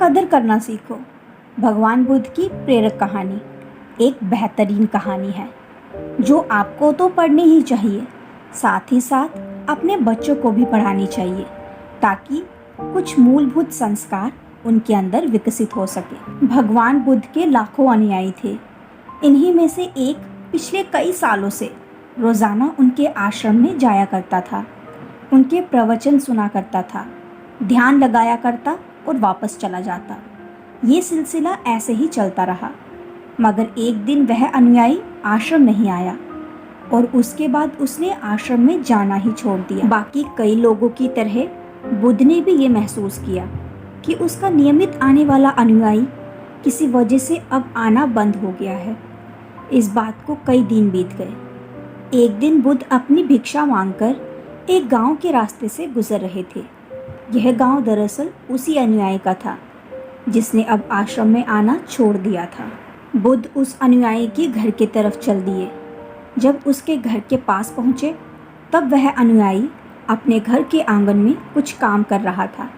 कदर करना सीखो। भगवान बुद्ध की प्रेरक कहानी एक बेहतरीन कहानी है जो आपको तो पढ़नी ही चाहिए, साथ ही साथ अपने बच्चों को भी पढ़ानी चाहिए ताकि कुछ मूलभूत संस्कार उनके अंदर विकसित हो सके। भगवान बुद्ध के लाखों अनुयायी थे। इन्हीं में से एक पिछले कई सालों से रोज़ाना उनके आश्रम में जाया करता था, उनके प्रवचन सुना करता था, ध्यान लगाया करता और वापस चला जाता। ये सिलसिला ऐसे ही चलता रहा, मगर एक दिन वह अनुयायी आश्रम नहीं आया और उसके बाद उसने आश्रम में जाना ही छोड़ दिया। बाकी कई लोगों की तरह बुद्ध ने भी ये महसूस किया कि उसका नियमित आने वाला अनुयायी किसी वजह से अब आना बंद हो गया है। इस बात को कई दिन बीत गए। एक दिन बुद्ध अपनी भिक्षा मांगकर एक गांव के रास्ते से गुजर रहे थे। यह गांव दरअसल उसी अनुयायी का था जिसने अब आश्रम में आना छोड़ दिया था। बुद्ध उस अनुयायी के घर की तरफ चल दिए। जब उसके घर के पास पहुँचे तब वह अनुयायी अपने घर के आंगन में कुछ काम कर रहा था।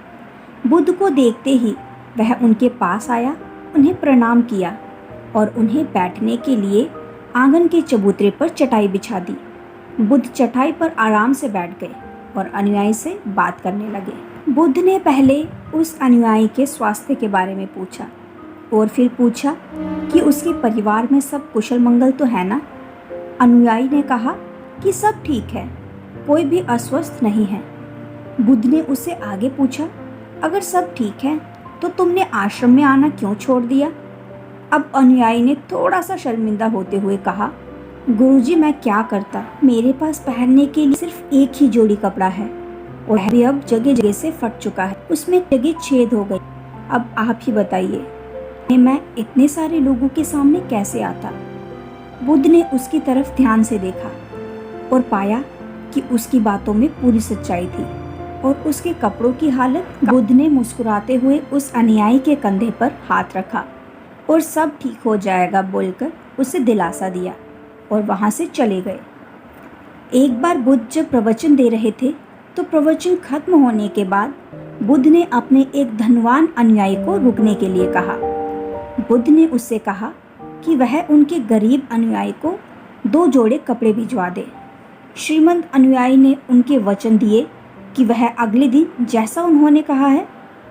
बुद्ध को देखते ही वह उनके पास आया, उन्हें प्रणाम किया और उन्हें बैठने के लिए आंगन के चबूतरे पर चटाई बिछा दी। बुद्ध चटाई पर आराम से बैठ गए और अनुयायी से बात करने लगे। बुद्ध ने पहले उस अनुयायी के स्वास्थ्य के बारे में पूछा और फिर पूछा कि उसके परिवार में सब कुशल मंगल तो है ना। अनुयायी ने कहा कि सब ठीक है, कोई भी अस्वस्थ नहीं है। बुद्ध ने उससे आगे पूछा, अगर सब ठीक है तो तुमने आश्रम में आना क्यों छोड़ दिया। अब अनुयायी ने थोड़ा सा शर्मिंदा होते हुए कहा, गुरुजी मैं क्या करता, मेरे पास पहनने के लिए सिर्फ एक ही जोड़ी कपड़ा है और भी अब जगह जगह से फट चुका है, उसमें जगह छेद हो गई। अब आप ही बताइए मैं इतने सारे लोगों के सामने कैसे आता। बुद्ध ने उसकी तरफ ध्यान से देखा और पाया कि उसकी बातों में पूरी सच्चाई थी और उसके कपड़ों की हालत। बुद्ध ने मुस्कुराते हुए उस अनुयायी के कंधे पर हाथ रखा और सब ठीक हो जाएगा बोलकर उसे दिलासा दिया और वहाँ से चले गए। एक बार बुद्ध जब प्रवचन दे रहे थे तो प्रवचन खत्म होने के बाद बुद्ध ने अपने एक धनवान अनुयायी को रुकने के लिए कहा। बुद्ध ने उससे कहा कि वह उनके गरीब अनुयायी को 2 जोड़े कपड़े भिजवा दे। श्रीमंत अनुयायी ने उनके वचन दिए कि वह अगले दिन जैसा उन्होंने कहा है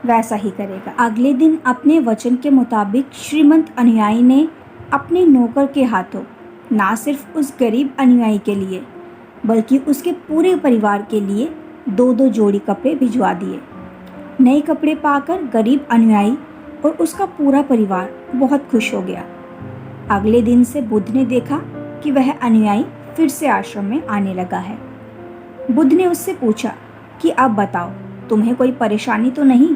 वैसा ही करेगा। अगले दिन अपने वचन के मुताबिक श्रीमंत अनुयायी ने अपने नौकर के हाथों ना सिर्फ उस गरीब अनुयायी के लिए बल्कि उसके पूरे परिवार के लिए 2-2 जोड़ी कपड़े भिजवा दिए। नए कपड़े पाकर गरीब अनुयायी और उसका पूरा परिवार बहुत खुश हो गया। अगले दिन से बुद्ध ने देखा कि वह अनुयायी फिर से आश्रम में आने लगा है। बुद्ध ने उससे पूछा कि अब बताओ तुम्हें कोई परेशानी तो नहीं,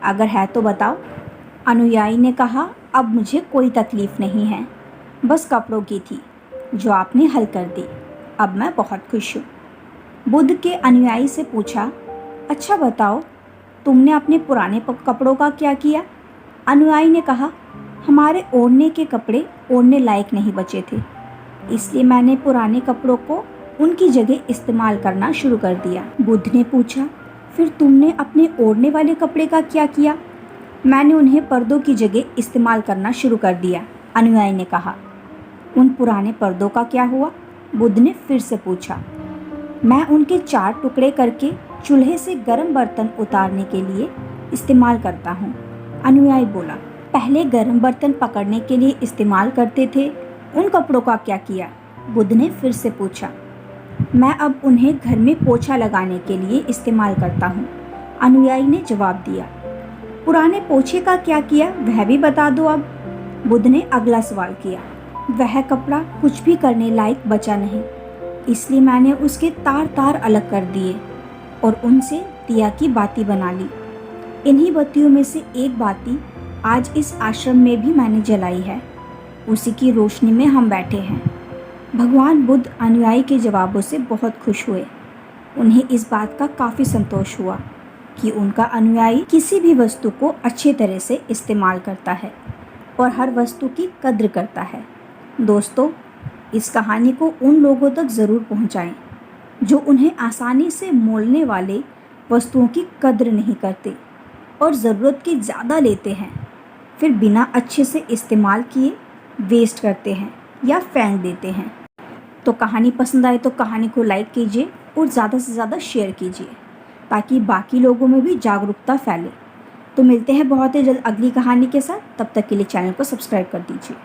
अगर है तो बताओ। अनुयायी ने कहा, अब मुझे कोई तकलीफ नहीं है, बस कपड़ों की थी जो आपने हल कर दी, अब मैं बहुत खुश हूँ। बुद्ध के अनुयायी से पूछा, अच्छा बताओ तुमने अपने पुराने कपड़ों का क्या किया। अनुयायी ने कहा, हमारे ओढ़ने के कपड़े ओढ़ने लायक नहीं बचे थे, इसलिए मैंने पुराने कपड़ों को उनकी जगह इस्तेमाल करना शुरू कर दिया। बुद्ध ने पूछा, फिर तुमने अपने ओढ़ने वाले कपड़े का क्या किया। मैंने उन्हें पर्दों की जगह इस्तेमाल करना शुरू कर दिया। अनुयायी ने कहा, उन पुराने पर्दों का क्या हुआ। बुद्ध ने फिर से पूछा, मैं उनके 4 टुकड़े करके चूल्हे से गर्म बर्तन उतारने के लिए इस्तेमाल करता हूँ। अनुयायी बोला, पहले गर्म बर्तन पकड़ने के लिए इस्तेमाल करते थे, उन कपड़ों का क्या किया। बुद्ध ने फिर से पूछा, मैं अब उन्हें घर में पोछा लगाने के लिए इस्तेमाल करता हूँ। अनुयायी ने जवाब दिया, पुराने पोछे का क्या किया वह भी बता दो अब। बुद्ध ने अगला सवाल किया, वह कपड़ा कुछ भी करने लायक बचा नहीं, इसलिए मैंने उसके तार तार अलग कर दिए और उनसे दिया की बाती बना ली। इन्हीं बत्तियों में से एक बाती आज इस आश्रम में भी मैंने जलाई है, उसी की रोशनी में हम बैठे हैं। भगवान बुद्ध अनुयायी के जवाबों से बहुत खुश हुए। उन्हें इस बात का काफ़ी संतोष हुआ कि उनका अनुयायी किसी भी वस्तु को अच्छे तरह से इस्तेमाल करता है और हर वस्तु की कद्र करता है। दोस्तों, इस कहानी को उन लोगों तक ज़रूर पहुंचाएं जो उन्हें आसानी से मोलने वाले वस्तुओं की कद्र नहीं करते। और ज़रूरत के ज़्यादा लेते हैं, फिर बिना अच्छे से इस्तेमाल किए वेस्ट करते हैं या फेंक देते हैं। तो कहानी पसंद आए तो कहानी को लाइक कीजिए और ज़्यादा से ज़्यादा शेयर कीजिए ताकि बाकी लोगों में भी जागरूकता फैले। तो मिलते हैं बहुत ही जल्द अगली कहानी के साथ। तब तक के लिए चैनल को सब्सक्राइब कर दीजिए।